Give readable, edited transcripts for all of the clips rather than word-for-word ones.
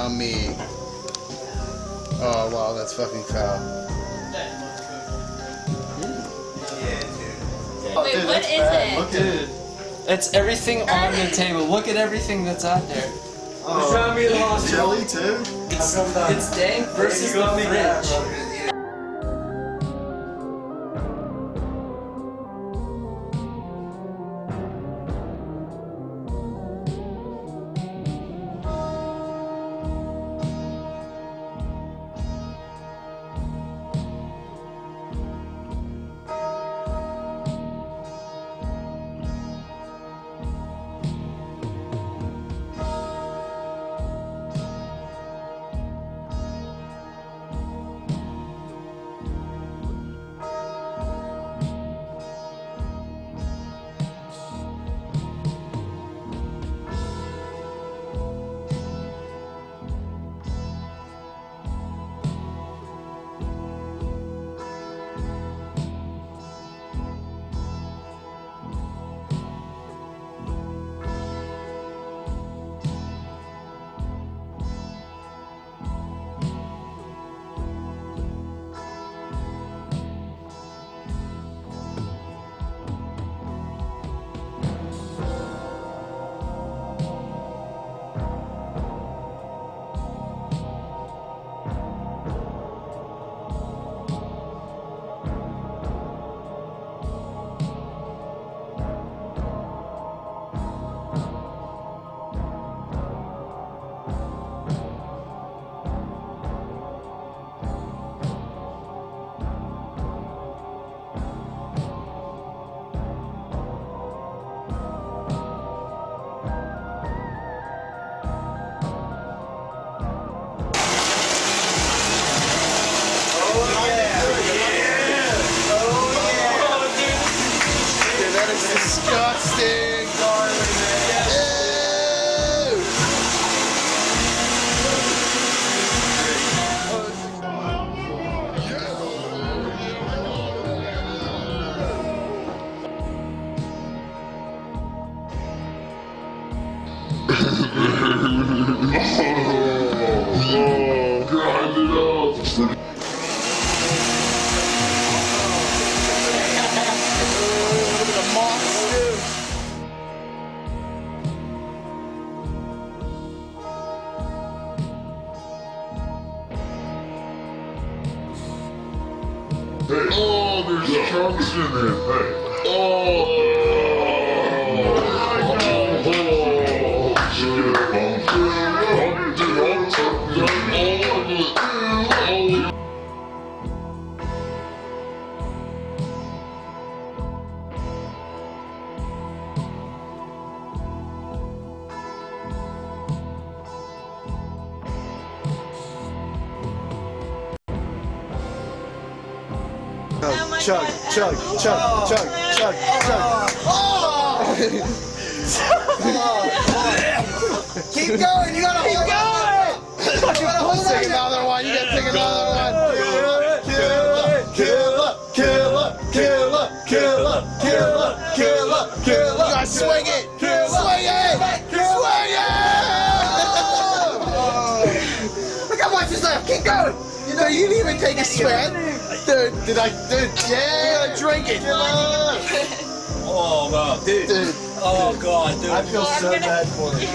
Yummy. Oh wow, that's fucking foul. Wait, what is it? Look at it. It's everything on the table. Look at everything that's out there. Oh, jelly too? It's dank versus the fridge. Disgusting garlic, man. Grind it up. Hey, oh, there's chunks in it. Hey. Oh. Chug, chug, chug, chug, chug, chug. Oh! Keep going, you gotta hold on. You gotta hold on. Take another one, you gotta take another one. Kill up, kill up, kill up, kill up, kill up, kill up, kill up. You gotta swing it, swing it, swing it. Look how much is left, keep going. You know, you didn't even take a swing. Dude, dude, yeah, you gotta drink it. Oh, wow, dude. Oh, God, dude. I feel so bad for you.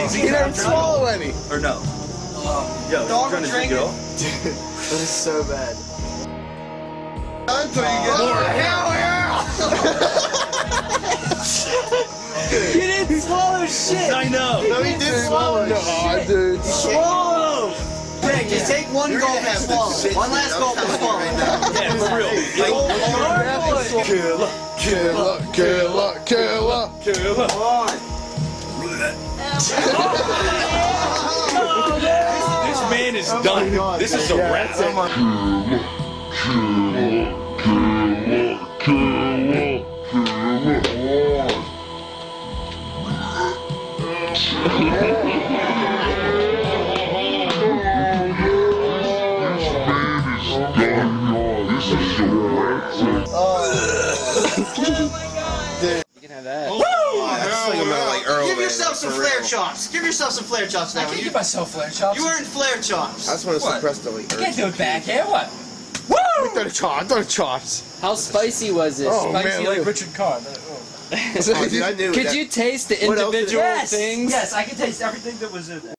Is he He didn't swallow any. Or no? Yo, Dog trying to drink drink it it. all? That is so bad. Until you get You didn't swallow shit! I know. No, he did swallow. No, dude. Swallow! Hey, just take one gulp and swallow. One last gulp and swallow. Yeah, for real. Kill up, kill up, kill up, kill up, kill up. This man is done. This is a wrap. You can have that. Woo! one that like early. Give yourself some for flare real. chops. Give yourself some flare chops I now. can't give myself flare chops. You earned flare chops. I just want to What? suppress the like. I can't do it back here. What? Throw the chops. Throw the chops. How spicy was it? Oh, Spicy man, like look. Richard Carr. Oh, dude, I knew Could that. you taste the What else did individual it- things? Yes, I can taste everything that was in there.